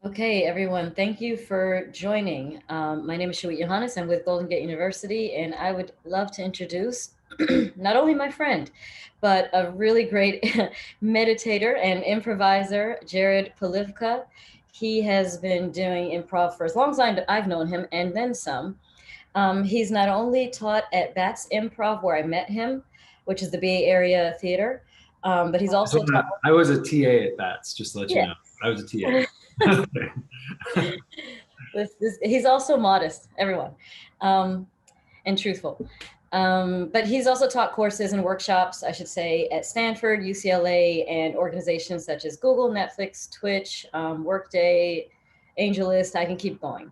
Okay, everyone, thank you for joining. My name is Shawit Johannes. I'm with Golden Gate University, and I would love to introduce not only my friend, but a really great meditator and improviser, Jared Polivka. He has been doing improv for as long as I've known him, and then some. He's not only taught at Bats Improv, where I met him, which is the Bay Area theater, but he's also taught. I was a TA at Bats, just to let you Yeah. know. I was a TA. He's also modest, everyone, and truthful. But he's also taught courses and workshops, I should say, at Stanford, UCLA, and organizations such as Google, Netflix, Twitch, Workday, AngelList. I can keep going.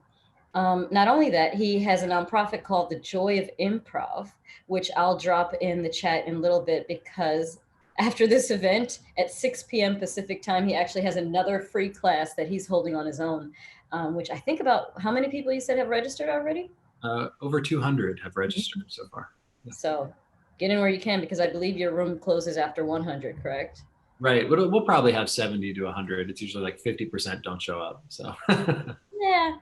Not only that, he has a nonprofit called The Joy of Improv, which I'll drop in the chat in a little bit because after this event at 6 p.m. Pacific time, he actually has another free class that he's holding on his own, which I think about how many people you said have registered already? Over 200 have registered so far. Yeah. So get in where you can because I believe your room closes after 100, correct? Right. We'll probably have 70 to 100. It's usually like 50% don't show up. So Yeah,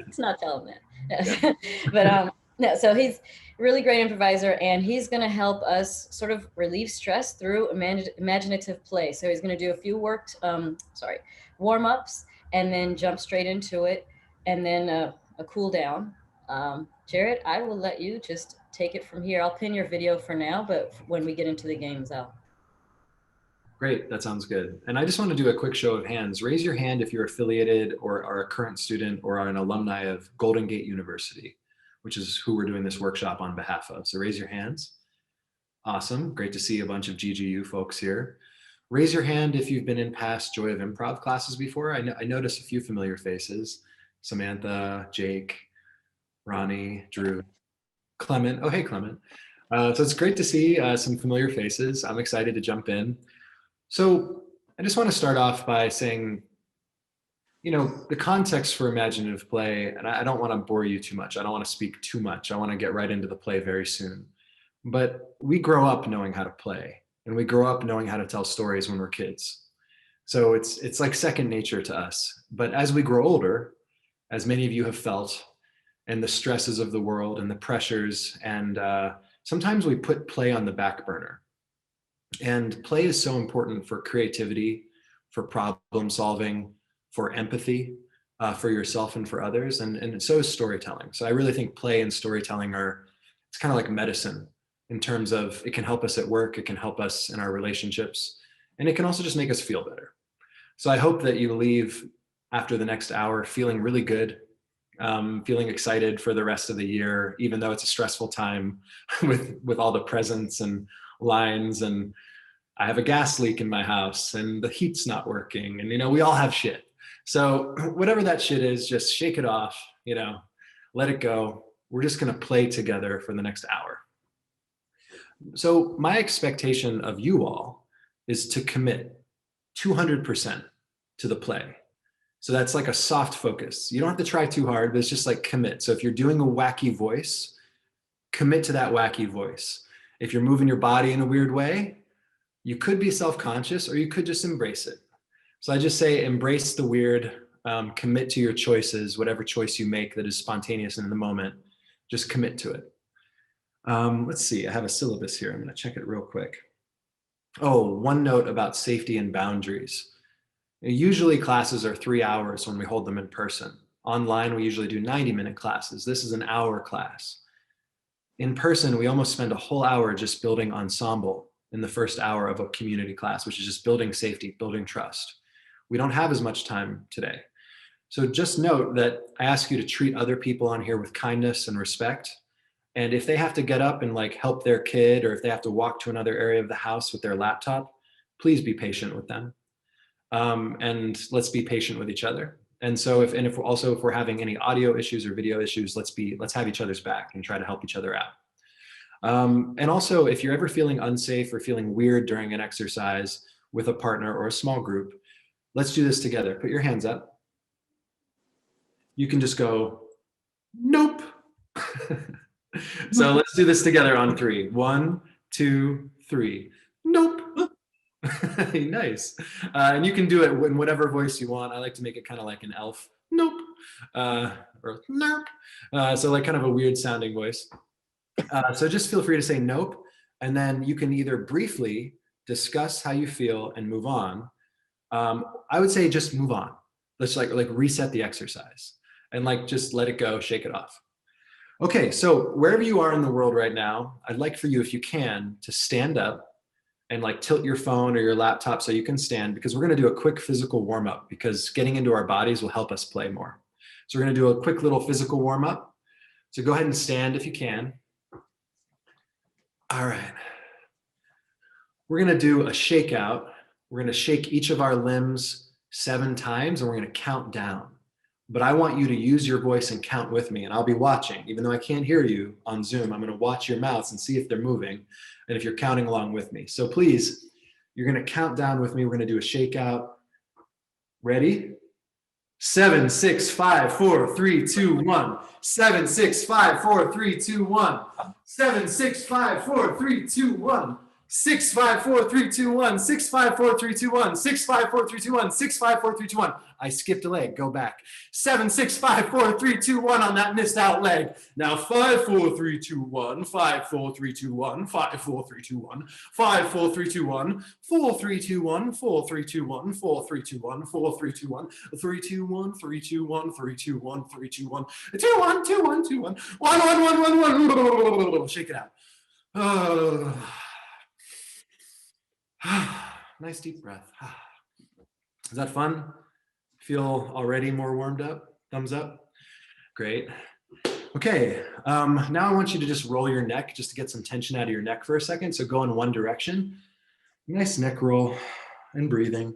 let's not tell him that. But no, so he's a really great improviser, and he's going to help us sort of relieve stress through imaginative play. So he's going to do a few warm ups, and then jump straight into it, and then a cool down. Jared, I will let you just take it from here. I'll pin your video for now, but when we get into the games, I'll. Great. That sounds good. And I just want to do a quick show of hands. Raise your hand if you're affiliated or are a current student or are an alumni of Golden Gate University, which is who we're doing this workshop on behalf of. So raise your hands. Awesome. Great to see a bunch of GGU folks here. Raise your hand if you've been in past Joy of Improv classes before. I noticed a few familiar faces. Samantha, Jake, Ronnie, Drew, Clement. Oh, hey, Clement. So it's great to see some familiar faces. I'm excited to jump in. So I just want to start off by saying, the context for imaginative play, and I don't want to bore you too much. I don't want to speak too much. I want to get right into the play very soon. But we grow up knowing how to play, and we grow up knowing how to tell stories when we're kids. So it's like second nature to us. But as we grow older, as many of you have felt, and the stresses of the world and the pressures, and sometimes we put play on the back burner. And play is so important for creativity, for problem solving, for empathy, for yourself and for others, and so is storytelling. So I really think play and storytelling it's kind of like medicine in terms of it can help us at work, it can help us in our relationships, and it can also just make us feel better. So I hope that you leave after the next hour feeling really good, feeling excited for the rest of the year, even though it's a stressful time with all the presents and lines, and I have a gas leak in my house and the heat's not working, and we all have shit. So whatever that shit is, just shake it off, let it go. We're just going to play together for the next hour. So my expectation of you all is to commit 200% to the play. So that's like a soft focus. You don't have to try too hard, but it's just like commit. So if you're doing a wacky voice, commit to that wacky voice. If you're moving your body in a weird way, you could be self-conscious or you could just embrace it. So I just say embrace the weird, commit to your choices, whatever choice you make that is spontaneous and in the moment, just commit to it. Let's see, I have a syllabus here. I'm going to check it real quick. Oh, one note about safety and boundaries. Usually classes are 3 hours when we hold them in person. Online, we usually do 90-minute classes. This is an hour class. In person, we almost spend a whole hour just building ensemble in the first hour of a community class, which is just building safety, building trust. We don't have as much time today. So just note that I ask you to treat other people on here with kindness and respect. And if they have to get up and help their kid, or if they have to walk to another area of the house with their laptop, please be patient with them. And let's be patient with each other. And so if we're having any audio issues or video issues, let's have each other's back and try to help each other out. And also, if you're ever feeling unsafe or feeling weird during an exercise with a partner or a small group, let's do this together. Put your hands up. You can just go, nope. So let's do this together on 3. 1, 2, 3. Nope. Nice. And you can do it in whatever voice you want. I like to make it kind of like an elf. Nope. Or nerp. So like kind of a weird sounding voice. So just feel free to say nope. And then you can either briefly discuss how you feel and move on. I would say just move on. Let's like reset the exercise and like just let it go, shake it off. Okay, so wherever you are in the world right now, I'd like for you, if you can, to stand up and like tilt your phone or your laptop so you can stand, because we're going to do a quick physical warm up, because getting into our bodies will help us play more. So we're going to do a quick little physical warm up. So go ahead and stand if you can. All right. We're going to do a shakeout. We're going to shake each of our limbs 7 times, and we're going to count down. But I want you to use your voice and count with me, and I'll be watching. Even though I can't hear you on Zoom, I'm going to watch your mouths and see if they're moving and if you're counting along with me. So please, you're going to count down with me. We're going to do a shakeout. Ready? 7, 6, 5, 4, 3, 2, 1. 7, 6, 5, 4, 3, 2, 1. 7, 6, 5, 4, 3, 2, 1. 6, 5, 4, 3, 2, 1. 6, 5, 4, 3, 2, 1. 6, 5, 4, 3, 2, 1. 6, 5, 4, 3, 2, 1. I skipped a leg. Go back. 7, 6, 5, 4, 3, 2, 1 on that missed out leg. Now 5, 4, 3, 2, 1. 5, 4, 3, 2, 1. 5, 4, 3, 2, 1. 5, 4, 3, 2, 1. 4, 3, 2, 1. 4, 3, 2, 1. 4, 3, 2, 1. 4, 3, 2, 1. 3, 2, 1. 3, 2, 1. 3, 2, 1. 3, 2, 1. 2, 1. 2, 1. 2, 1. 1, 1, 1, 1, 1. Shake it out. Nice deep breath. Is that fun? Feel already more warmed up? Thumbs up? Great. Okay, now I want you to just roll your neck just to get some tension out of your neck for a second. So go in one direction. Nice neck roll and breathing.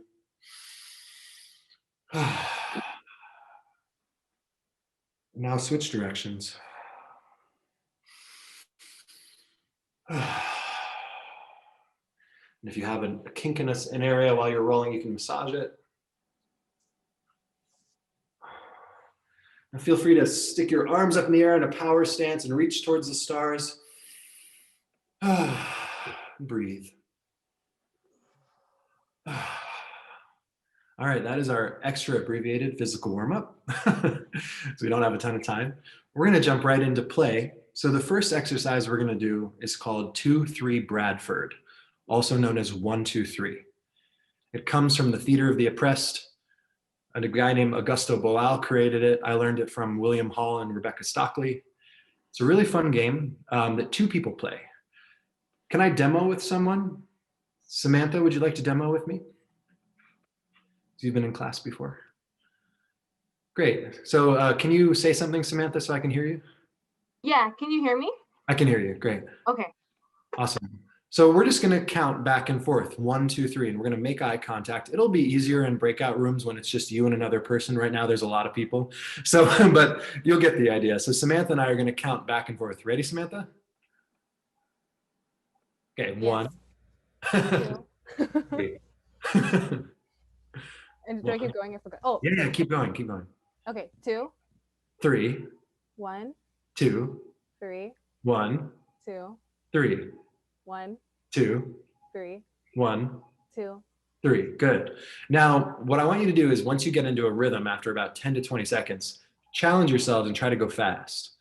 Now switch directions. And if you have a kink in an area while you're rolling, you can massage it. And feel free to stick your arms up in the air in a power stance and reach towards the stars. Breathe. All right, that is our extra abbreviated physical warm-up. So we don't have a ton of time. We're going to jump right into play. So the first exercise we're going to do is called 2-3 Bradford, also known as 1-2-3. It comes from the Theater of the Oppressed. And a guy named Augusto Boal created it. I learned it from William Hall and Rebecca Stockley. It's a really fun game that 2 people play. Can I demo with someone? Samantha, would you like to demo with me? You've been in class before. Great. So can you say something, Samantha, so I can hear you? Yeah, can you hear me? I can hear you. Great. Okay. Awesome. So we're just going to count back and forth, 1, 2, 3, and we're going to make eye contact. It'll be easier in breakout rooms when it's just you and another person. Right now, there's a lot of people. So, but you'll get the idea. So Samantha and I are going to count back and forth. Ready, Samantha? Okay, Yes. 1. 2. And do I keep going? I forgot. Oh, yeah, keep going, keep going. Okay, 2. 3. 1. 2. 3. 1. 2. 3. 1. 2. 3. 1. 2. 3. Good. Now, what I want you to do is once you get into a rhythm after about 10 to 20 seconds, challenge yourselves and try to go fast.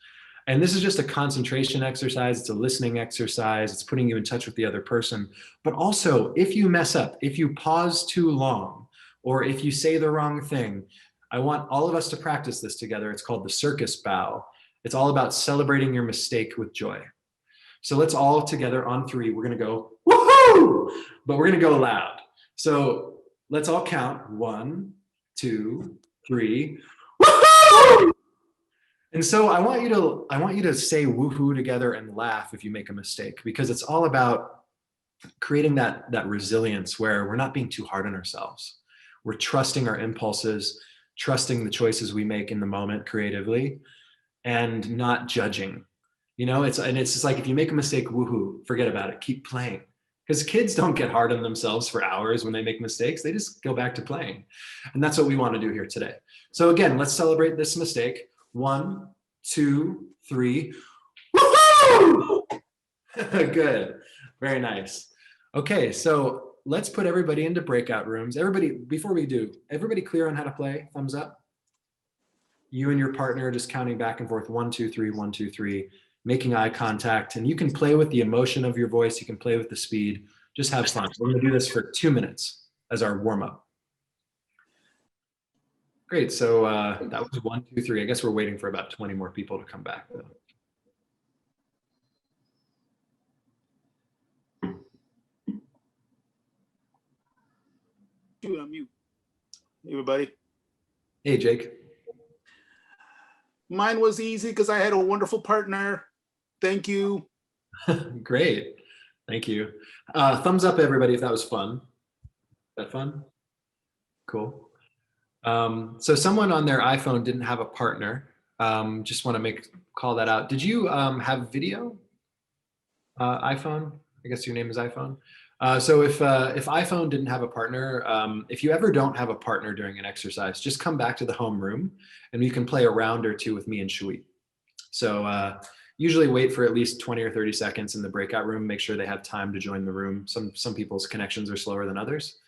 And this is just a concentration exercise. It's a listening exercise. It's putting you in touch with the other person. But also, if you mess up, if you pause too long, or if you say the wrong thing, I want all of us to practice this together. It's called the circus bow. It's all about celebrating your mistake with joy. So let's all together on 3, we're gonna go, woohoo! But we're gonna go loud. So let's all count, 1, 2, 3, woohoo! And so I want you to say woohoo together and laugh if you make a mistake, because it's all about creating that resilience where we're not being too hard on ourselves. We're trusting our impulses, trusting the choices we make in the moment creatively, and not judging. You know, it's just like, if you make a mistake, woohoo, forget about it, keep playing. Because kids don't get hard on themselves for hours when they make mistakes. They just go back to playing. And that's what we want to do here today. So again, let's celebrate this mistake. 1, 2, 3. Woohoo! Good. Very nice. Okay, so let's put everybody into breakout rooms. Everybody, before we do, everybody clear on how to play? Thumbs up. You and your partner just counting back and forth, 1, 2, 3, 1, 2, 3, making eye contact. And you can play with the emotion of your voice. You can play with the speed. Just have fun. We're going to do this for 2 minutes as our warm up. Great. So that was 1, 2, 3. I guess we're waiting for about 20 more people to come back, though. On mute. Hey, everybody. Hey, Jake. Mine was easy because I had a wonderful partner. Thank you. Great. Thank you. Thumbs up, everybody, if that was fun. That fun? Cool. So someone on their iPhone didn't have a partner. Just want to call that out. Did you have video? iPhone? I guess your name is iPhone. So if iPhone didn't have a partner, if you ever don't have a partner during an exercise, just come back to the home room and you can play a round or two with me and Shui. So usually wait for at least 20 or 30 seconds in the breakout room, make sure they have time to join the room. Some people's connections are slower than others.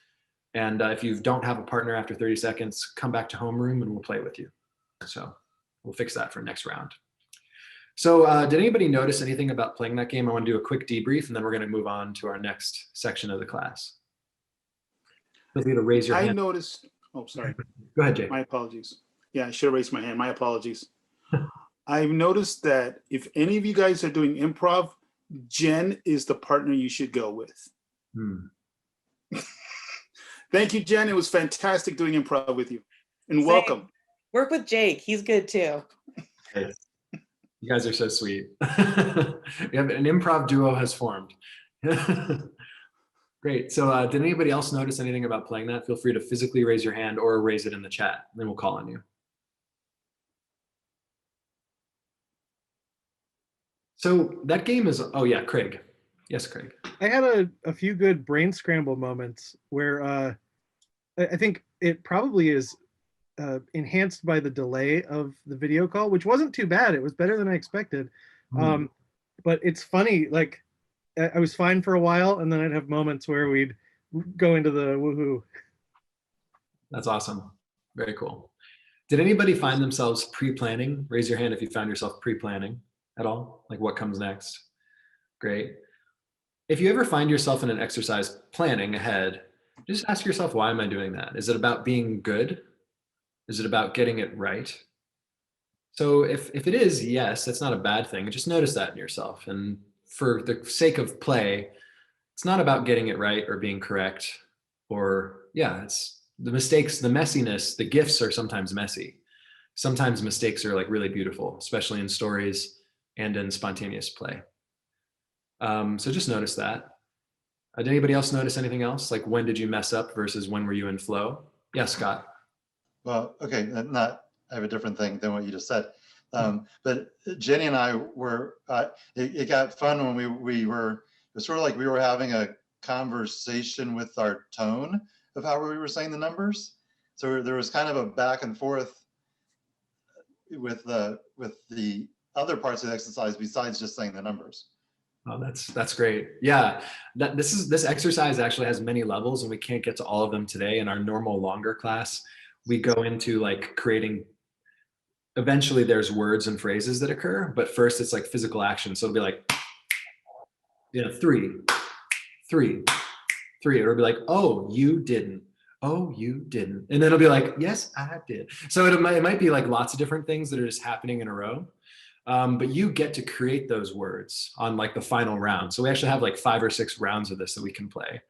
And if you don't have a partner after 30 seconds, come back to homeroom and we'll play with you. So we'll fix that for next round. So did anybody notice anything about playing that game? I want to do a quick debrief and then we're going to move on to our next section of the class. Feel free to raise your hand. I noticed, oh, sorry. Go ahead, Jake. My apologies. Yeah, I should have raised my hand. My apologies. I've noticed that if any of you guys are doing improv, Jen is the partner you should go with. Thank you, Jen. It was fantastic doing improv with you. And welcome. Work with Jake. He's good too. Okay. You guys are so sweet. We have an improv duo has formed. Great. So did anybody else notice anything about playing that? Feel free to physically raise your hand or raise it in the chat, and then we'll call on you. So that game is, oh yeah, Craig. Yes, Craig. I had a few good brain scramble moments where I think it probably is enhanced by the delay of the video call, which wasn't too bad. It was better than I expected. But it's funny, like I was fine for a while and then I'd have moments where we'd go into the woohoo. That's awesome. Very cool. Did anybody find themselves pre-planning? Raise your hand if you found yourself pre-planning at all, like what comes next. Great. If you ever find yourself in an exercise planning ahead, just ask yourself, why am I doing that? Is it about being good? Is it about getting it right? So if it is, yes, that's not a bad thing. Just notice that in yourself. And for the sake of play, it's not about getting it right or being correct, or yeah, it's the mistakes, the messiness, the gifts are sometimes messy. Sometimes mistakes are like really beautiful, especially in stories and in spontaneous play. So just notice that. Did anybody else notice anything else? Like when did you mess up versus when were you in flow? Yes, Scott. Well, okay, I have a different thing than what you just said. But Jenny and I were, it got fun when we were, it was sort of like we were having a conversation with our tone of how we were saying the numbers. So there was kind of a back and forth with the other parts of the exercise besides just saying the numbers. Oh, that's great. Yeah, this exercise actually has many levels and we can't get to all of them today. In our normal longer class, we go into like creating, eventually there's words and phrases that occur, but first it's like physical action. So it'll be like, you know, 3, 3, 3. It'll be like, oh, you didn't. Oh, you didn't. And then it'll be like, yes, I did. So it might be like lots of different things that are just happening in a row. But you get to create those words on like the final round. So we actually have like 5 or 6 rounds of this that we can play.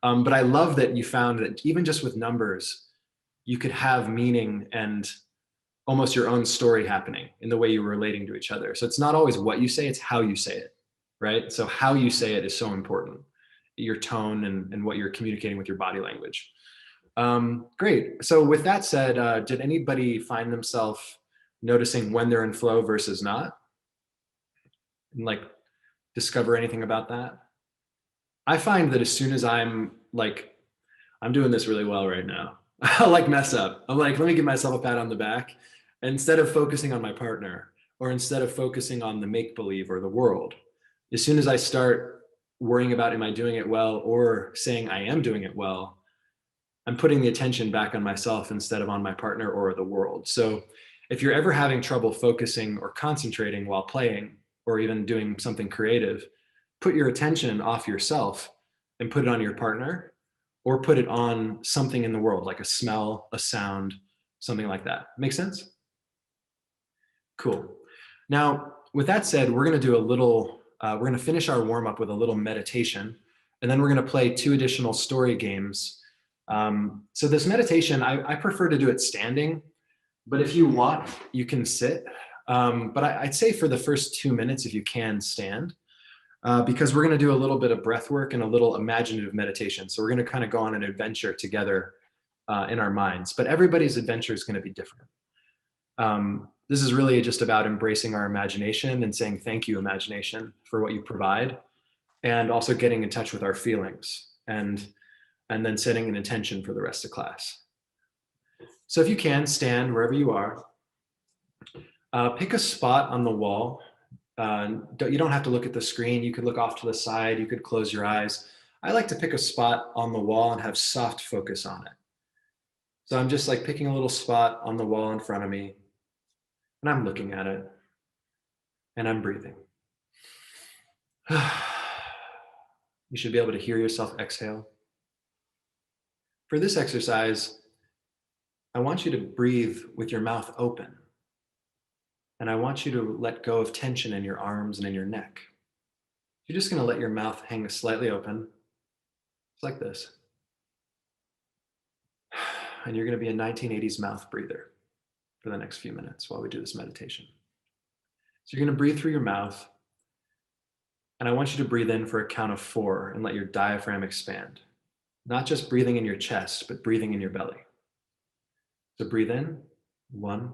But I love that you found that even just with numbers, you could have meaning and almost your own story happening in the way you were relating to each other. So it's not always what you say, it's how you say it, right? So how you say it is so important. Your tone and what you're communicating with your body language. Great. So with that said, did anybody find themselves noticing when they're in flow versus not? And like discover anything about that? I find that as soon as I'm like, I'm doing this really well right now, I'll like mess up. I'm like, let me give myself a pat on the back. Instead of focusing on my partner or instead of focusing on the make-believe or the world, as soon as I start worrying about, am I doing it well, or saying I am doing it well, I'm putting the attention back on myself instead of on my partner or the world. So if you're ever having trouble focusing or concentrating while playing, or even doing something creative, put your attention off yourself and put it on your partner, or put it on something in the world, like a smell, a sound, something like that. Make sense? Cool. Now, with that said, we're going to do a little, we're going to finish our warm up with a little meditation, and then we're going to play 2 additional story games. So this meditation, I prefer to do it standing, but if you want, you can sit. But I'd say for the first 2 minutes, if you can, stand, because we're going to do a little bit of breath work and a little imaginative meditation. So we're going to kind of go on an adventure together in our minds, but everybody's adventure is going to be different. This is really just about embracing our imagination and saying, thank you, imagination, for what you provide, and also getting in touch with our feelings, and then setting an intention for the rest of class. So if you can, stand wherever you are. Pick a spot on the wall. You don't have to look at the screen. You could look off to the side. You could close your eyes. I like to pick a spot on the wall and have soft focus on it. So I'm just like picking a little spot on the wall in front of me, and I'm looking at it, and I'm breathing. You should be able to hear yourself exhale. For this exercise, I want you to breathe with your mouth open. And I want you to let go of tension in your arms and in your neck. You're just going to let your mouth hang slightly open, just like this. And you're going to be a 1980s mouth breather for the next few minutes while we do this meditation. So you're going to breathe through your mouth. And I want you to breathe in for a count of 4 and let your diaphragm expand. Not just breathing in your chest, but breathing in your belly. So breathe in, 1,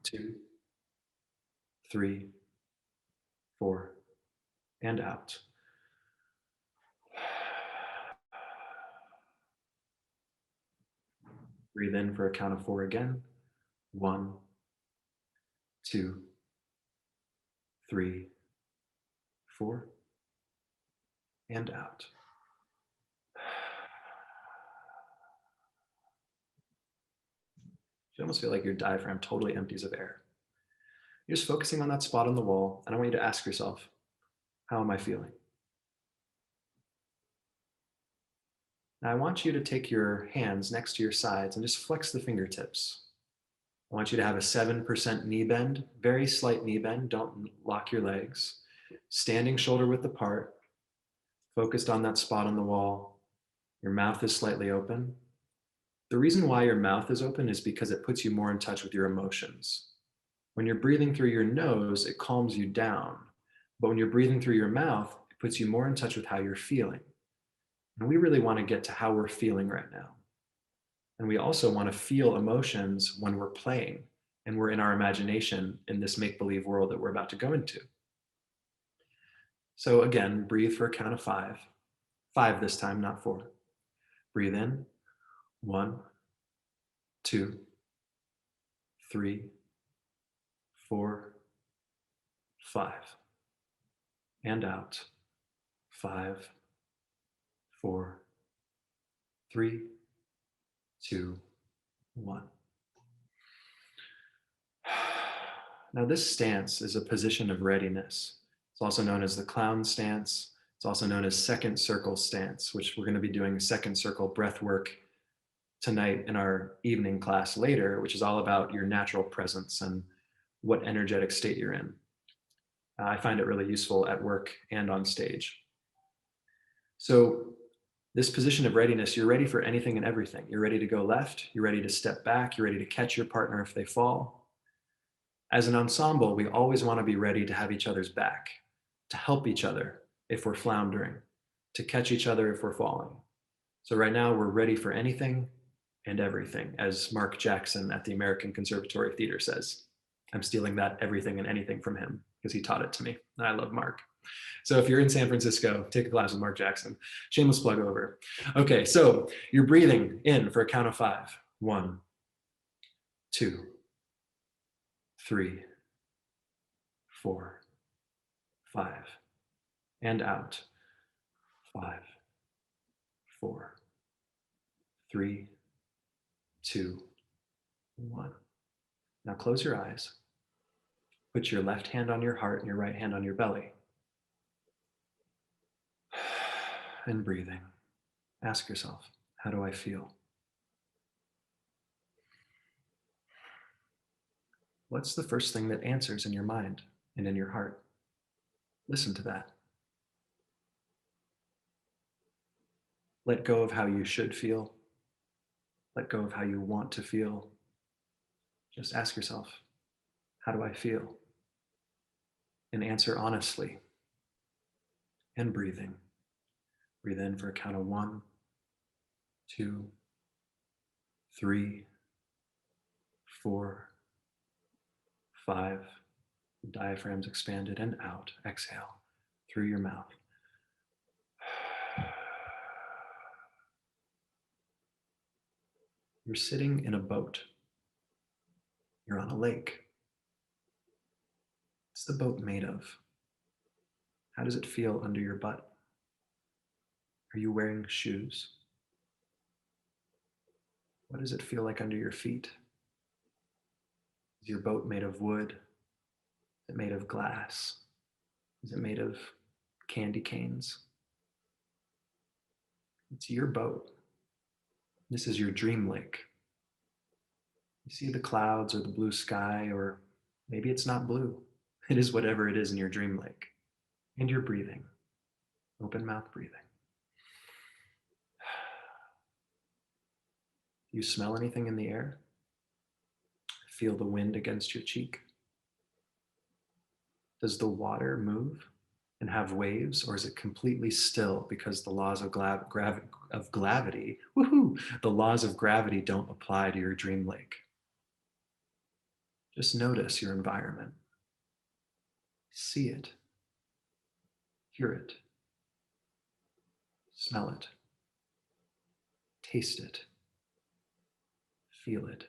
2, 3, 4, and out. Breathe in for a count of 4 again. 1, 2, 3, 4, and out. You almost feel like your diaphragm totally empties of air. You're just focusing on that spot on the wall, and I want you to ask yourself, how am I feeling? Now I want you to take your hands next to your sides and just flex the fingertips. I want you to have a 7% knee bend, very slight knee bend, don't lock your legs. Standing shoulder width apart, focused on that spot on the wall. Your mouth is slightly open. The reason why your mouth is open is because it puts you more in touch with your emotions. When you're breathing through your nose, it calms you down. But when you're breathing through your mouth, it puts you more in touch with how you're feeling. And we really want to get to how we're feeling right now. And we also want to feel emotions when we're playing and we're in our imagination in this make-believe world that we're about to go into. So again, breathe for a count of 5. 5 this time, not 4. Breathe in. 1, 2, 3, 4, 5. And out. 5, 4, 3, 2, 1. Now this stance is a position of readiness. It's also known as the clown stance. It's also known as second circle stance, which we're going to be doing second circle breath work tonight in our evening class later, which is all about your natural presence and what energetic state you're in. I find it really useful at work and on stage. So this position of readiness, you're ready for anything and everything. You're ready to go left, you're ready to step back, you're ready to catch your partner if they fall. As an ensemble, we always want to be ready to have each other's back, to help each other if we're floundering, to catch each other if we're falling. So right now we're ready for anything and everything, as Mark Jackson at the American Conservatory Theater says. I'm stealing that everything and anything from him because he taught it to me. And I love Mark. So if you're in San Francisco, take a class with Mark Jackson. Shameless plug over. Okay, so you're breathing in for a count of 5. 1, 2, 3, 4, 5. And out. 5, 4, 3, 2, 1. Now close your eyes. Put your left hand on your heart and your right hand on your belly. And breathing. Ask yourself, how do I feel? What's the first thing that answers in your mind and in your heart? Listen to that. Let go of how you should feel. Let go of how you want to feel. Just ask yourself, how do I feel? And answer honestly. And breathing. Breathe in for a count of 1, 2, 3, 4, 5. The diaphragm's expanded, and out. Exhale through your mouth. You're sitting in a boat. You're on a lake. What's the boat made of? How does it feel under your butt? Are you wearing shoes? What does it feel like under your feet? Is your boat made of wood? Is it made of glass? Is it made of candy canes? It's your boat. This is your dream lake. You see the clouds or the blue sky, or maybe it's not blue. It is whatever it is in your dream lake. And you're breathing. Open mouth breathing. Do you smell anything in the air? Feel the wind against your cheek? Does the water move and have waves, or is it completely still because the laws of gravity, the laws of gravity don't apply to your dream lake? Just notice your environment. See it. Hear it. Smell it. Taste it. Feel it.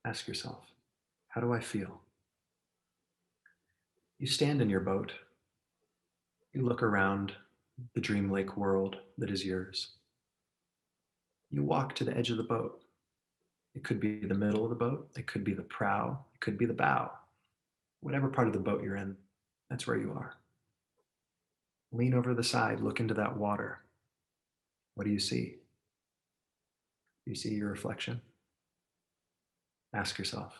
Ask yourself, how do I feel? You stand in your boat. You look around the dream lake world that is yours. You walk to the edge of the boat. It could be the middle of the boat. It could be the prow. It could be the bow. Whatever part of the boat you're in, that's where you are. Lean over the side, look into that water. What do you see? Do you see your reflection? Ask yourself,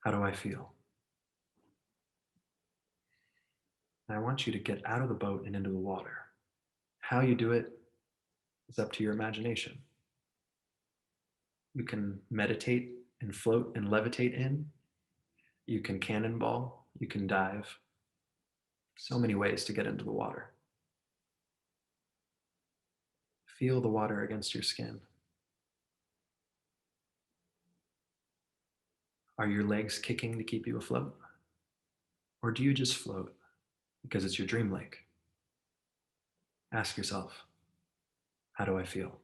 how do I feel? And I want you to get out of the boat and into the water. How you do it is up to your imagination. You can meditate and float and levitate in. You can cannonball. You can dive. So many ways to get into the water. Feel the water against your skin. Are your legs kicking to keep you afloat? Or do you just float because it's your dream lake? Ask yourself, how do I feel?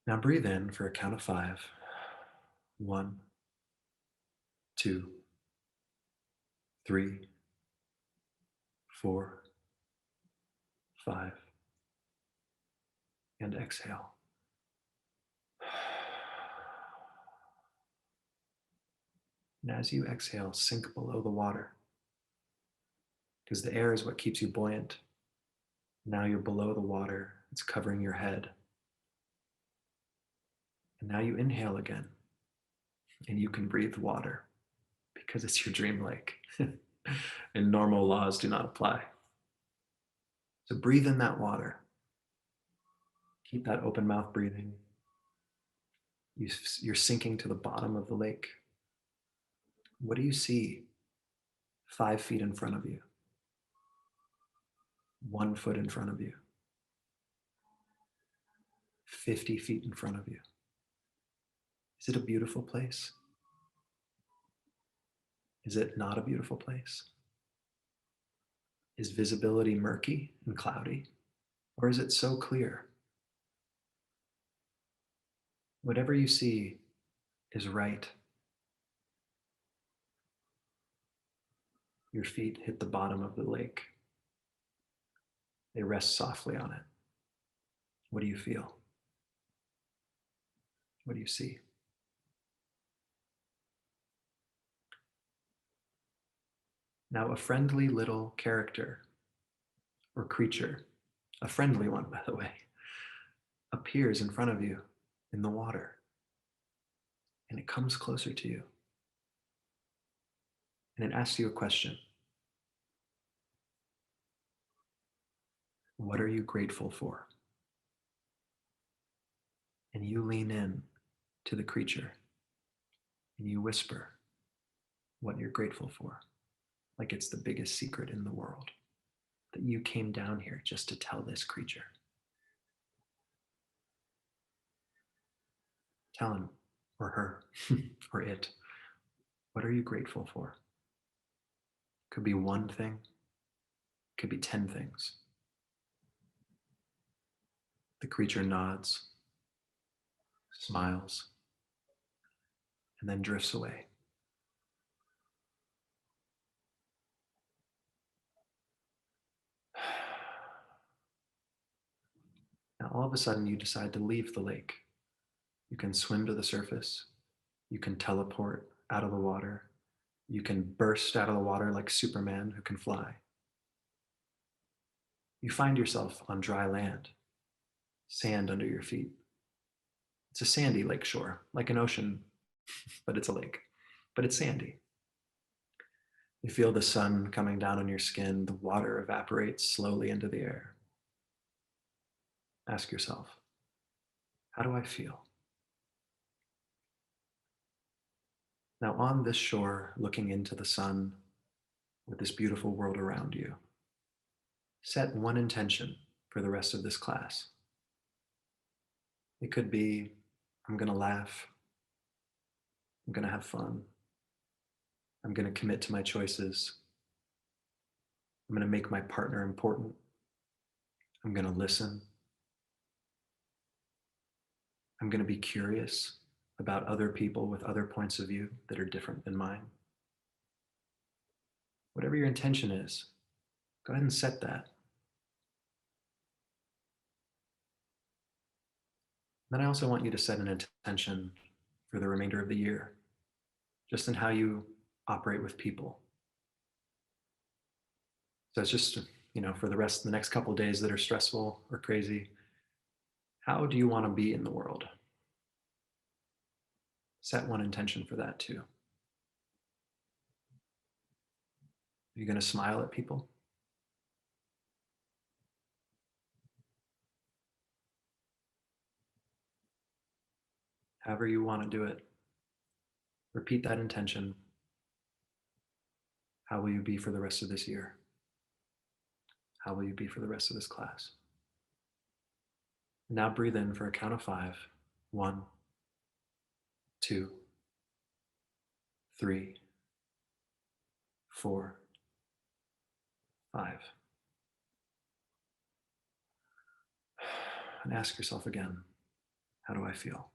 Now breathe in for a count of 5. 1, 2, 3, 4, 5. And exhale. And as you exhale, sink below the water, because the air is what keeps you buoyant. Now you're below the water, it's covering your head. And now you inhale again, and you can breathe water because it's your dream lake. And normal laws do not apply. So breathe in that water. Keep that open mouth breathing. You're sinking to the bottom of the lake. What do you see 5 feet in front of you? 1 foot in front of you? 50 feet in front of you? Is it a beautiful place? Is it not a beautiful place? Is visibility murky and cloudy? Or is it so clear? Whatever you see is right. Your feet hit the bottom of the lake. They rest softly on it. What do you feel? What do you see? Now, a friendly little character or creature, a friendly one, by the way, appears in front of you in the water, and it comes closer to you. And it asks you a question. What are you grateful for? And you lean in to the creature and you whisper what you're grateful for, like it's the biggest secret in the world, that you came down here just to tell this creature. Tell him or her or it, what are you grateful for? Could be one thing, could be 10 things. The creature nods, smiles, and then drifts away. Now, all of a sudden, you decide to leave the lake. You can swim to the surface. You can teleport out of the water. You can burst out of the water like Superman who can fly. You find yourself on dry land, sand under your feet. It's a sandy lake shore, like an ocean, but it's a lake, but it's sandy. You feel the sun coming down on your skin. The water evaporates slowly into the air. Ask yourself, how do I feel? Now, on this shore, looking into the sun with this beautiful world around you, set one intention for the rest of this class. It could be, I'm going to laugh. I'm going to have fun. I'm going to commit to my choices. I'm going to make my partner important. I'm going to listen. I'm going to be curious about other people with other points of view that are different than mine. Whatever your intention is, go ahead and set that. Then I also want you to set an intention for the remainder of the year, just in how you operate with people. So it's just, for the rest of the next couple of days that are stressful or crazy, how do you want to be in the world? Set one intention for that too. Are you going to smile at people? However you want to do it, repeat that intention. How will you be for the rest of this year? How will you be for the rest of this class? Now breathe in for a count of 5. 1, 2, 3, 4, 5. And ask yourself again, how do I feel?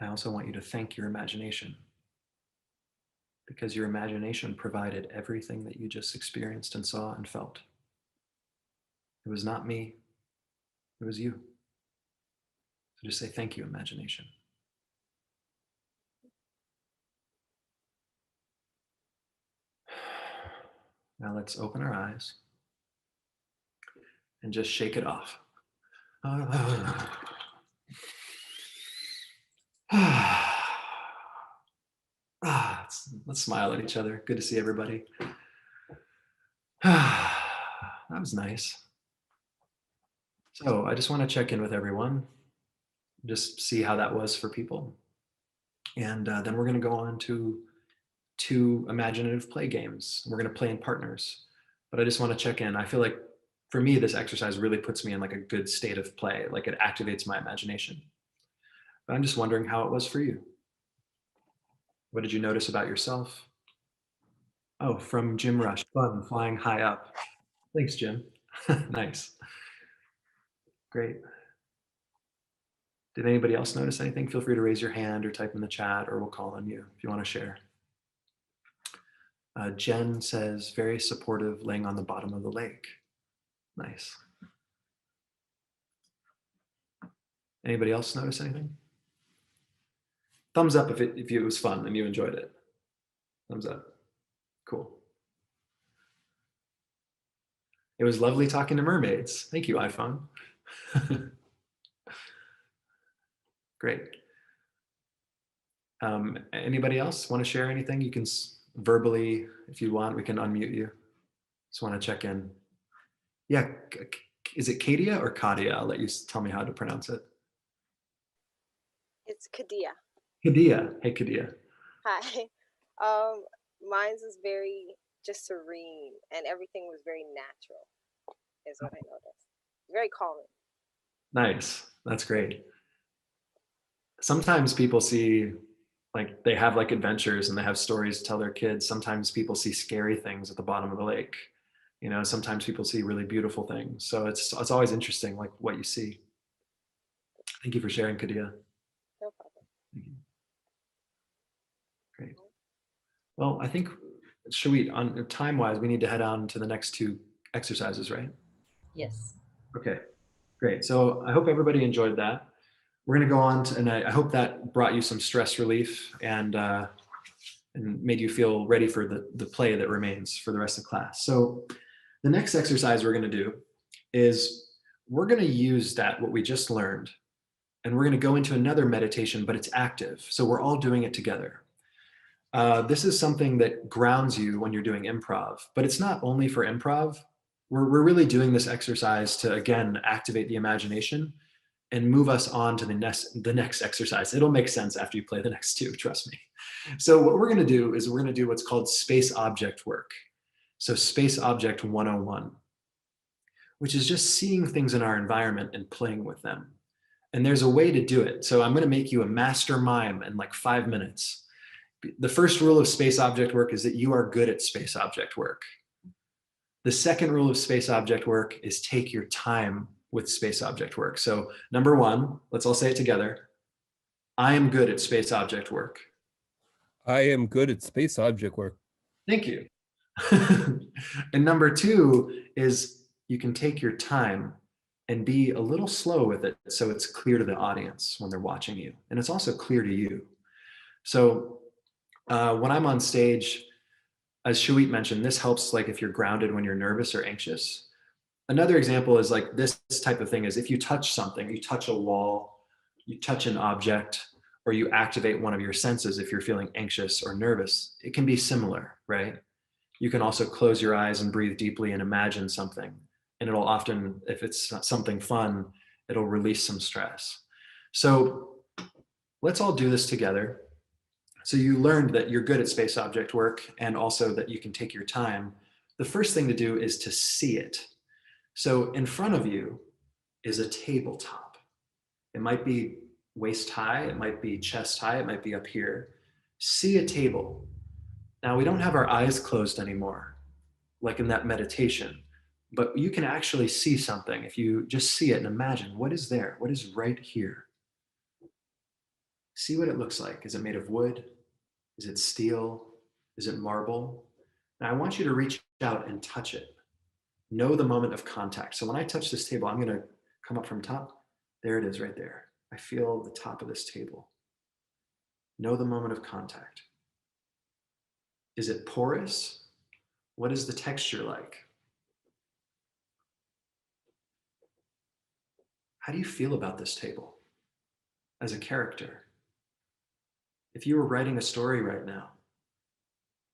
I also want you to thank your imagination, because your imagination provided everything that you just experienced and saw and felt. It was not me, it was you. So just say thank you, imagination. Now let's open our eyes and just shake it off. Let's smile at each other. Good to see everybody. That was nice. So I just want to check in with everyone, just see how that was for people. And then we're going to go on to 2 imaginative play games. We're going to play in partners, but I just want to check in. I feel like for me, this exercise really puts me in like a good state of play, like it activates my imagination. But I'm just wondering how it was for you. What did you notice about yourself? Oh, from Jim Rush, fun, flying high up. Thanks, Jim. Nice. Great. Did anybody else notice anything? Feel free to raise your hand or type in the chat, or we'll call on you if you want to share. Jen says, very supportive, laying on the bottom of the lake. Nice. Anybody else notice anything? Thumbs up if it was fun and you enjoyed it. Thumbs up. Cool. It was lovely talking to mermaids. Thank you, iPhone. Great. Anybody else want to share anything? You can verbally, if you want, we can unmute you. Just want to check in. Yeah, is it Kadia or Kadia? I'll let you tell me how to pronounce it. It's Kadia. Kadia. Hey, Kadia. Hi. Mine's was very just serene, and everything was very natural, is what I noticed. Very calming. Nice. That's great. Sometimes people see, like, they have like adventures and they have stories to tell their kids. Sometimes people see scary things at the bottom of the lake. You know, sometimes people see really beautiful things. So it's always interesting, like what you see. Thank you for sharing, Kadia. No problem. Thank you. Great. Well, I think, should we, on time-wise, we need to head on to the next two exercises, right? Yes. Okay, great. So I hope everybody enjoyed that. We're going to go on to, and I hope that brought you some stress relief and made you feel ready for the play that remains for the rest of class. So the next exercise we're going to do is we're going to use what we just learned, and we're going to go into another meditation, but it's active. So we're all doing it together. This is something that grounds you when you're doing improv, but it's not only for improv. We're really doing this exercise to, again, activate the imagination and move us on to the next exercise. It'll make sense after you play the next two, trust me. So what we're going to do is we're going to do what's called space object work. So space object 101, which is just seeing things in our environment and playing with them. And there's a way to do it. So I'm going to make you a master mime in like 5 minutes. The first rule of space object work is that you are good at space object work. The second rule of space object work is take your time with space object work. So number one, let's all say it together. I am good at space object work. I am good at space object work. Thank you. And number two is you can take your time and be a little slow with it so it's clear to the audience when they're watching you. And it's also clear to you. So when I'm on stage, as Shuit mentioned, this helps like if you're grounded when you're nervous or anxious. Another example is like this type of thing is if you touch something, you touch a wall, you touch an object, or you activate one of your senses if you're feeling anxious or nervous, it can be similar, right? You can also close your eyes and breathe deeply and imagine something. And it'll often, if it's something fun, it'll release some stress. So let's all do this together. So you learned that you're good at space object work and also that you can take your time. The first thing to do is to see it. So in front of you is a tabletop. It might be waist high, it might be chest high, it might be up here. See a table. Now we don't have our eyes closed anymore, like in that meditation, but you can actually see something if you just see it and imagine what is there, what is right here. See what it looks like. Is it made of wood? Is it steel? Is it marble? Now I want you to reach out and touch it. Know the moment of contact. So when I touch this table, I'm going to come up from top. There it is right there. I feel the top of this table. Know the moment of contact. Is it porous? What is the texture like? How do you feel about this table as a character? If you were writing a story right now,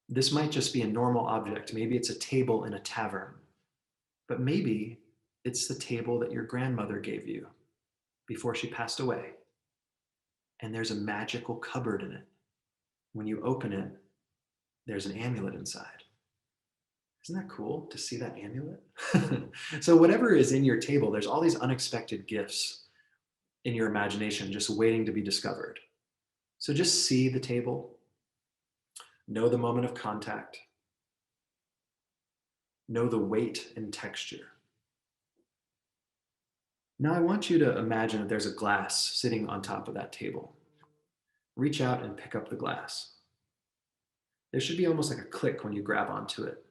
this might just be a normal object. Maybe it's a table in a tavern, but maybe it's the table that your grandmother gave you before she passed away. And there's a magical cupboard in it. When you open it, there's an amulet inside. Isn't that cool to see that amulet? So whatever is in your table, there's all these unexpected gifts in your imagination just waiting to be discovered. So just see the table, know the moment of contact, know the weight and texture. Now I want you to imagine that there's a glass sitting on top of that table. Reach out and pick up the glass. there should be almost like a click when you grab onto it.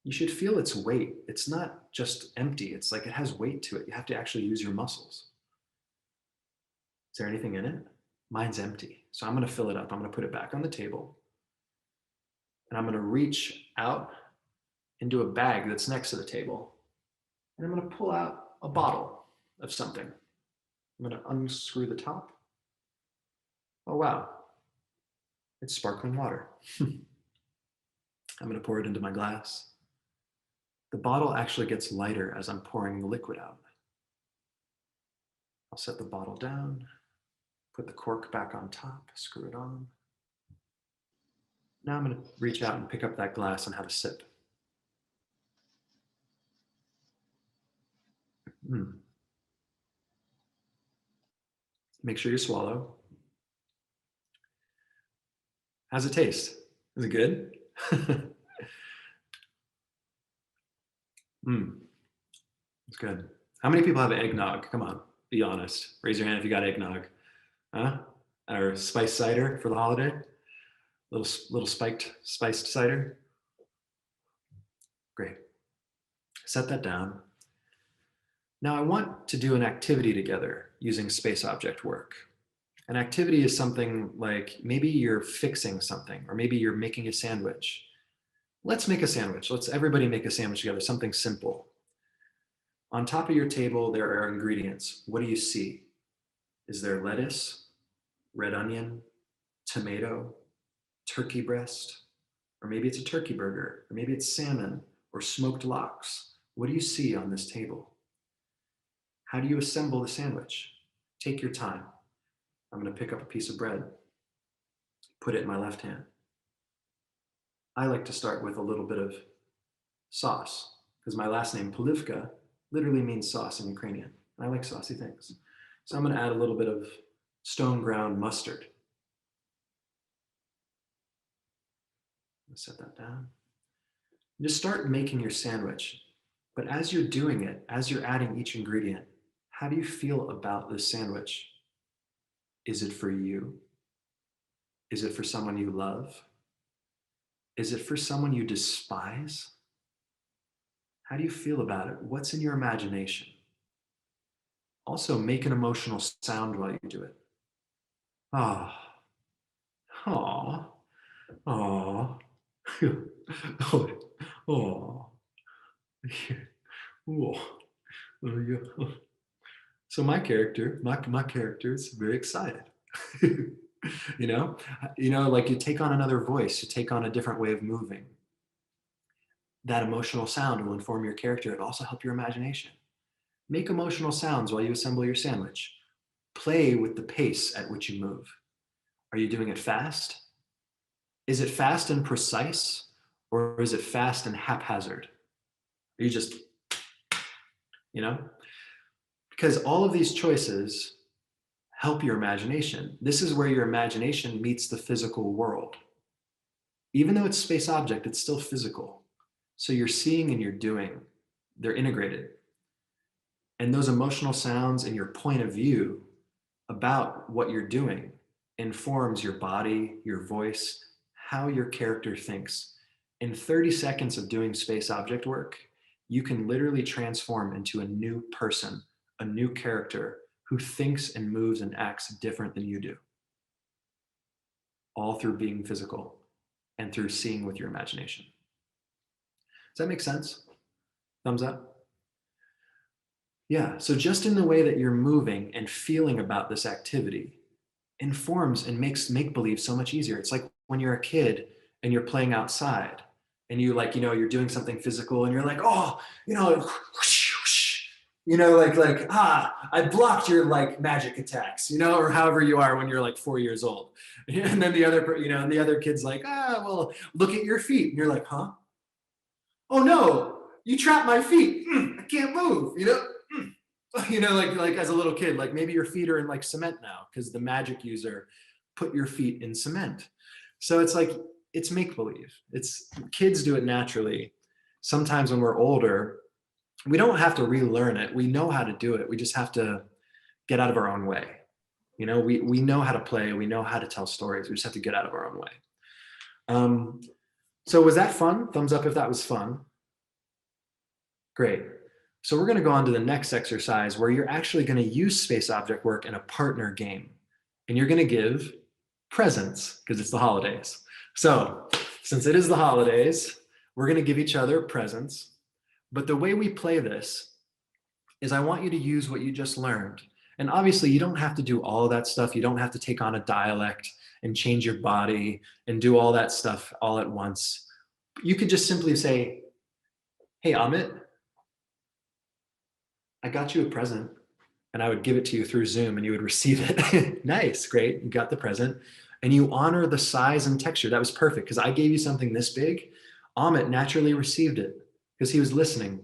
You should feel its weight. It's not just empty. It's like it has weight to it. You have to actually use your muscles. Is there anything in it? Mine's empty. So I'm going to fill it up. I'm going to put it back on the table. And I'm going to reach out into a bag that's next to the table. And I'm going to pull out a bottle of something. I'm going to unscrew the top. Oh, wow. It's sparkling water. I'm going to pour it into my glass. The bottle actually gets lighter as I'm pouring the liquid out. I'll set the bottle down, put the cork back on top, screw it on. Now I'm going to reach out and pick up that glass and have a sip. Make sure you swallow. How's it taste? Is it good? It's good. How many people have eggnog? Come on, be honest. Raise your hand if you got eggnog. Huh? Or spiced cider for the holiday? Little spiced cider? Great. Set that down. Now I want to do an activity together using space object work. An activity is something like maybe you're fixing something, or maybe you're making a sandwich. Let's make a sandwich. Let's everybody make a sandwich together, something simple. On top of your table, there are ingredients. What do you see? Is there lettuce, red onion, tomato, turkey breast, or maybe it's a turkey burger, or maybe it's salmon or smoked lox? What do you see on this table? How do you assemble the sandwich? Take your time. I'm going to pick up a piece of bread, put it in my left hand. I like to start with a little bit of sauce, because my last name, Polivka, literally means sauce in Ukrainian. I like saucy things. So I'm going to add a little bit of stone ground mustard. Set that down. Just start making your sandwich. But as you're doing it, as you're adding each ingredient, how do you feel about this sandwich? Is it for you? Is it for someone you love? Is it for someone you despise? How do you feel about it? What's in your imagination? Also, make an emotional sound while you do it. Ah, ah, ah, oh, oh, oh. So my character is very excited. you know, like you take on another voice, you take on a different way of moving. That emotional sound will inform your character. It'll also help your imagination. Make emotional sounds while you assemble your sandwich. Play with the pace at which you move. Are you doing it fast? Is it fast and precise, or is it fast and haphazard? Are you just, Because all of these choices help your imagination. This is where your imagination meets the physical world. Even though it's space object, it's still physical. So you're seeing and you're doing, they're integrated. And those emotional sounds and your point of view about what you're doing informs your body, your voice, how your character thinks. In 30 seconds of doing space object work, you can literally transform into a new person, a new character who thinks and moves and acts different than you do. All through being physical and through seeing with your imagination. Does that make sense? Thumbs up? Yeah, so just in the way that you're moving and feeling about this activity informs and makes make-believe so much easier. It's like when you're a kid and you're playing outside and you're doing something physical and you're like, oh, I blocked your magic attacks, or however you are when you're 4 years old. And then the other kid's like, well, look at your feet. And you're like, huh? Oh no, you trapped my feet. I can't move, as a little kid, maybe your feet are in cement now because the magic user put your feet in cement. So it's make-believe. Kids do it naturally. Sometimes when we're older, we don't have to relearn it. We know how to do it. We just have to get out of our own way. We know how to play. We know how to tell stories. We just have to get out of our own way. So was that fun? Thumbs up if that was fun. Great. So we're going to go on to the next exercise where you're actually going to use space object work in a partner game. And you're going to give presents because it's the holidays. So since it is the holidays, we're going to give each other presents. But the way we play this is I want you to use what you just learned. And obviously you don't have to do all of that stuff. You don't have to take on a dialect and change your body and do all that stuff all at once. You could just simply say, hey, Amit, I got you a present. And I would give it to you through Zoom and you would receive it. Nice, great, you got the present. And you honor the size and texture. That was perfect because I gave you something this big. Amit naturally received it because he was listening,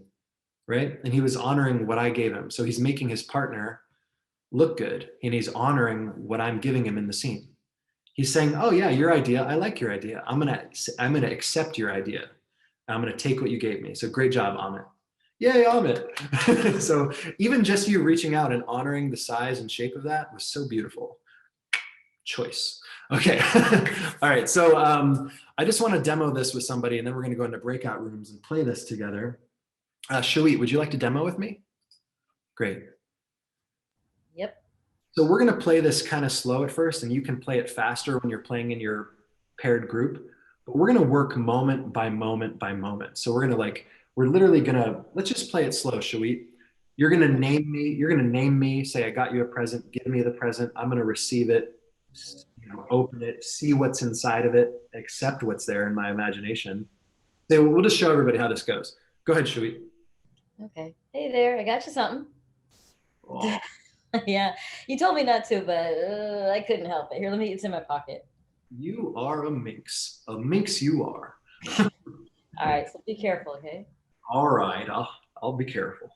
right? And he was honoring what I gave him. So he's making his partner look good and he's honoring what I'm giving him in the scene. He's saying, oh yeah, your idea, I like your idea. I'm gonna accept your idea. I'm gonna take what you gave me. So great job, Amit. Yay, Amit. So even just you reaching out and honoring the size and shape of that was so beautiful. Choice. Okay. All right. So I just want to demo this with somebody and then we're going to go into breakout rooms and play this together. Shawit, would you like to demo with me? Great. Yep. So we're going to play this kind of slow at first and you can play it faster when you're playing in your paired group, but we're going to work moment by moment by moment. So we're literally going to, let's just play it slow, Shawit. You're going to name me, say, I got you a present, give me the present. I'm going to receive it, open it, see what's inside of it, accept what's there in my imagination. So we'll just show everybody how this goes. Go ahead, Shawit. Okay. Hey there, I got you something. Oh. Yeah, you told me not to, but I couldn't help it. Here, it's in my pocket. You are a minx. A minx you are. All right, so be careful, okay? All right, I'll be careful.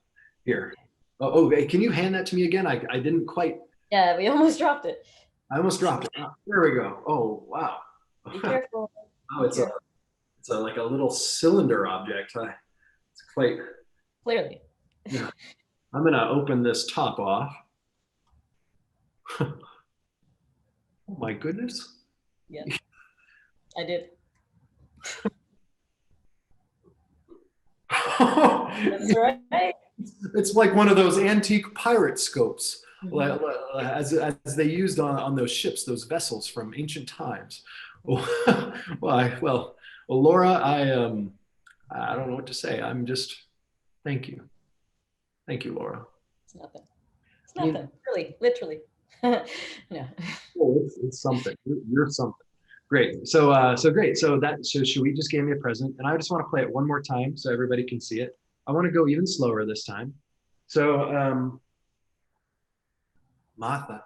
Here. Oh, hey, can you hand that to me again? I didn't quite. Yeah, we almost dropped it. I almost dropped it. Oh, there we go. Oh, wow. Be careful. Oh, it's like a little cylinder object. It's quite. Clearly. Yeah. I'm gonna open this top off. Oh my goodness. Yeah, I did. That's right. It's like one of those antique pirate scopes, as they used on those ships, those vessels from ancient times. Well, Laura, I don't know what to say. I'm just, thank you, Laura. It's nothing. It's nothing. Really, literally. Yeah. Oh, it's something. You're something. Great. So great. So Shawit just gave me a present, and I just want to play it one more time so everybody can see it. I want to go even slower this time. So, Martha,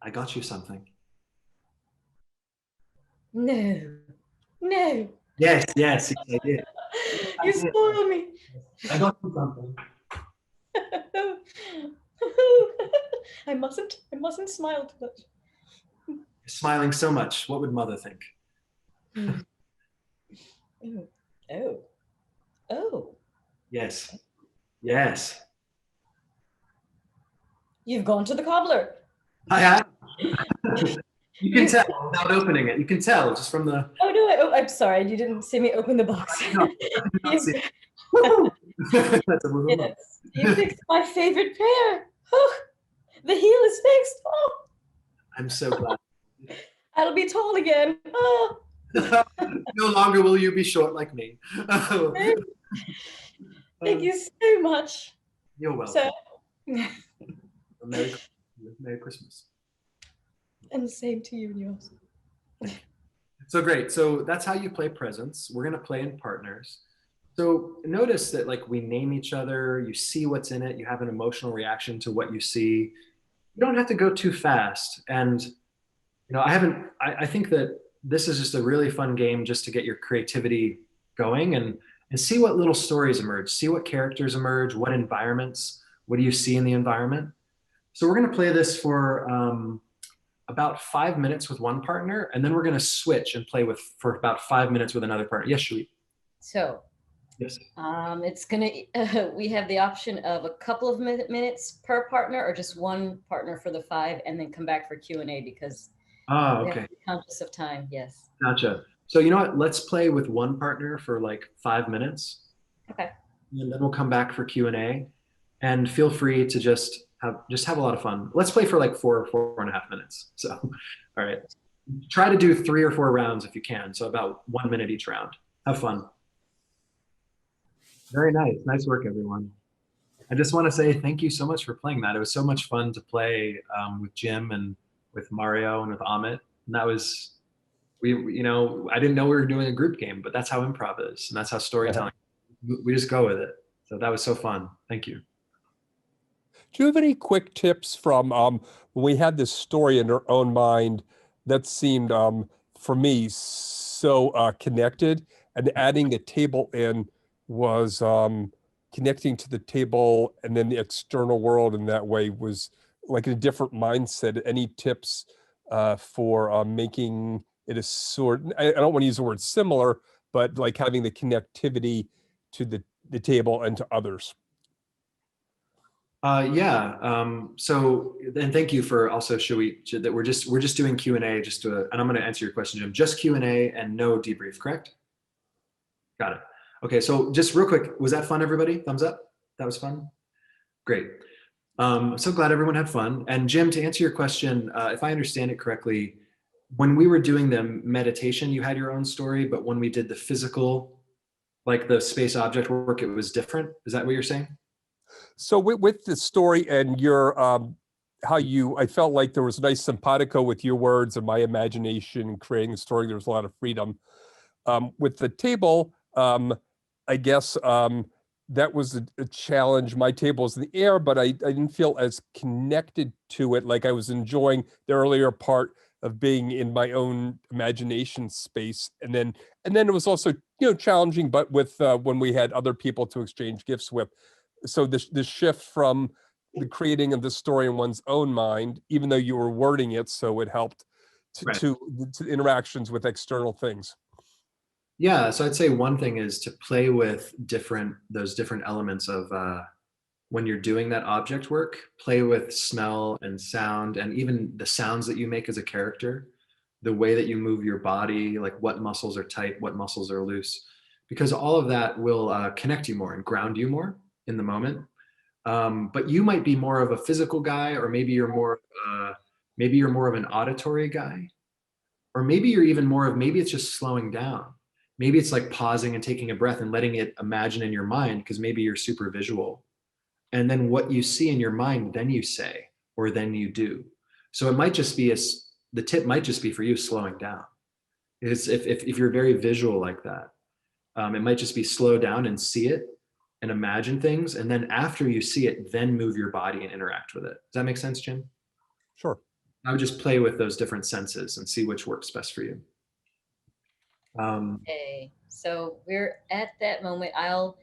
I got you something. No. Yes, I did. You spoiled me. I got you something. I mustn't smile too much. You're smiling so much. What would Mother think? Oh. Yes. You've gone to the cobbler. I have. You can tell without opening it. You can tell just from the. Oh no! I'm sorry. You didn't see me open the box. No, I did not see it. That's a little Yes. You fixed my favorite pair. Oh, the heel is fixed. Oh, I'm so glad. I'll be tall again. Oh. No longer will you be short like me. Thank you so much. You're welcome. So, Merry Christmas. and the same to you and yours. So great. So that's how you play presents. We're going to play in partners. So notice that we name each other, you see what's in it, you have an emotional reaction to what you see. You don't have to go too fast. And, I think that this is just a really fun game just to get your creativity going and see what little stories emerge, see what characters emerge, what environments, what do you see in the environment? So we're going to play this for about 5 minutes with one partner, and then we're going to switch and play for about 5 minutes with another partner. Yes, Shawit. So, yes. It's we have the option of a couple of minutes per partner, or just one partner for the 5, and then come back for Q&A because we have to be conscious of time. Yes. Gotcha. So you know what? Let's play with one partner for like 5 minutes, Okay. and then we'll come back for Q&A. And feel free to just have a lot of fun. Let's play for like 4.5 minutes. So, all right. Try to do 3 or 4 rounds if you can. So about 1 minute each round. Have fun. Very nice. Nice work, everyone. I just want to say thank you so much for playing that. It was so much fun to play with Jim and with Mario and with Amit. And that was, you know, I didn't know we were doing a group game, but that's how improv is. And that's how storytelling, we just go with it. So that was so fun. Thank you. Do you have any quick tips from when we had this story in our own mind that seemed, for me, so connected, and adding the table in was connecting to the table and then the external world in that way was like a different mindset. Any tips for making it a sort, I don't want to use the word similar, but like having the connectivity to the table and to others? So, and thank you for also that we're just doing Q&A and I'm going to answer your question, Jim. Just Q&A and no debrief, correct? Got it. Okay, so just real quick, was that fun, everybody? Thumbs up? That was fun? Great. I'm so glad everyone had fun. And Jim, to answer your question, if I understand it correctly, when we were doing the meditation, you had your own story, but when we did the physical, like the space object work, it was different. Is that what you're saying? So with the story and your I felt like there was a nice simpatico with your words and my imagination creating the story. There was a lot of freedom. With the table, I guess that was a challenge. My table was in the air, but I didn't feel as connected to it. Like I was enjoying the earlier part of being in my own imagination space, and then it was also challenging, but with when we had other people to exchange gifts with. So the shift from the creating of the story in one's own mind, even though you were wording it, so it helped to interactions with external things. Yeah, so I'd say one thing is to play with those different elements of when you're doing that object work, play with smell and sound and even the sounds that you make as a character, the way that you move your body, like what muscles are tight, what muscles are loose, because all of that will connect you more and ground you more in the moment. But you might be more of a physical guy, or maybe you're more of an auditory guy, or maybe you're even more of, maybe it's just slowing down. Maybe it's like pausing and taking a breath and letting it imagine in your mind, because maybe you're super visual. And then what you see in your mind, then you say, or then you do. So it might just be the tip might just be for you slowing down. It's if you're very visual like that, it might just be slow down and see it and imagine things. And then after you see it, then move your body and interact with it. Does that make sense, Jim? Sure. I would just play with those different senses and see which works best for you. Okay, so we're at that moment. I'll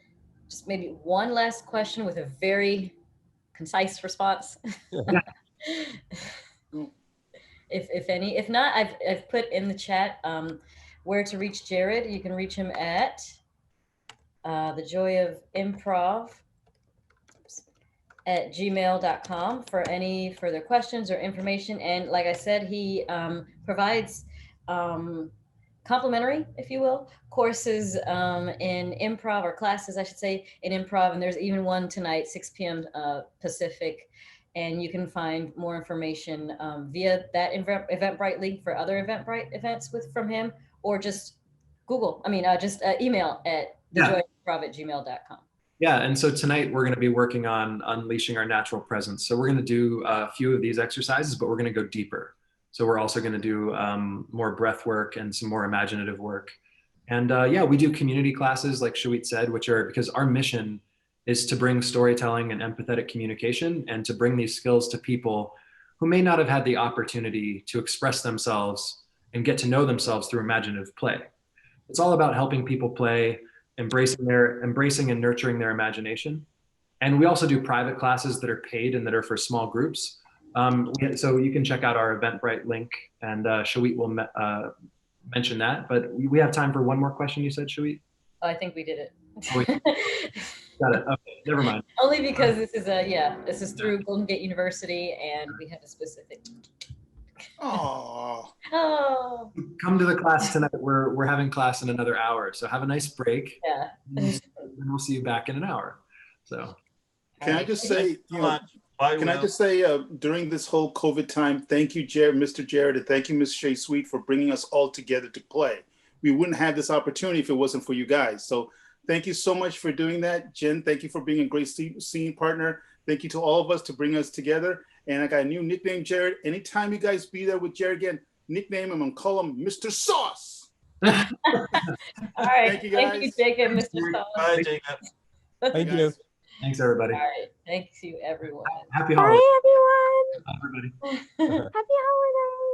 just maybe one last question with a very concise response. Yeah. if any, if not, I've put in the chat where to reach Jared. You can reach him at the joy of improv at gmail.com for any further questions or information. And like I said, he provides complimentary, if you will, courses in improv, or classes, I should say, in improv. And there's even one tonight, 6 p.m. Pacific. And you can find more information via that Eventbrite link for other Eventbrite events from him, or just email at thejoyofimprov@gmail.com. Yeah, and so tonight we're going to be working on unleashing our natural presence. So we're going to do a few of these exercises, but we're going to go deeper. So we're also going to do more breath work and some more imaginative work. And we do community classes, like Shawit said, which are because our mission is to bring storytelling and empathetic communication, and to bring these skills to people who may not have had the opportunity to express themselves and get to know themselves through imaginative play. It's all about helping people play, embracing and nurturing their imagination. And we also do private classes that are paid and that are for small groups. So you can check out our Eventbrite link, and Shawit will mention that. But we have time for one more question, you said, Shawit? Oh, I think we did it. Got it. Okay, never mind. Only because this is through Golden Gate University, and we have a specific Oh, Oh, Come to the class tonight. We're having class in another hour. So have a nice break. yeah. And we'll see you back in an hour. So can I just say, Bye, can I Will. just say, during this whole COVID time, thank you, Mr. Jared, and thank you, Ms. Shea Sweet, for bringing us all together to play. We wouldn't have this opportunity if it wasn't for you guys. So thank you so much for doing that. Jen, thank you for being a great scene partner. Thank you to all of us to bring us together. And I got a new nickname, Jared. Anytime you guys be there with Jared again, nickname him and call him Mr. Sauce. All right. Thank you, Thank you, guys. Jacob, Mr. Sauce. Bye, Jacob. Thank you. thanks, everybody. All right. Thank you, everyone. Happy holidays. Bye, everyone. Everybody. Happy holidays.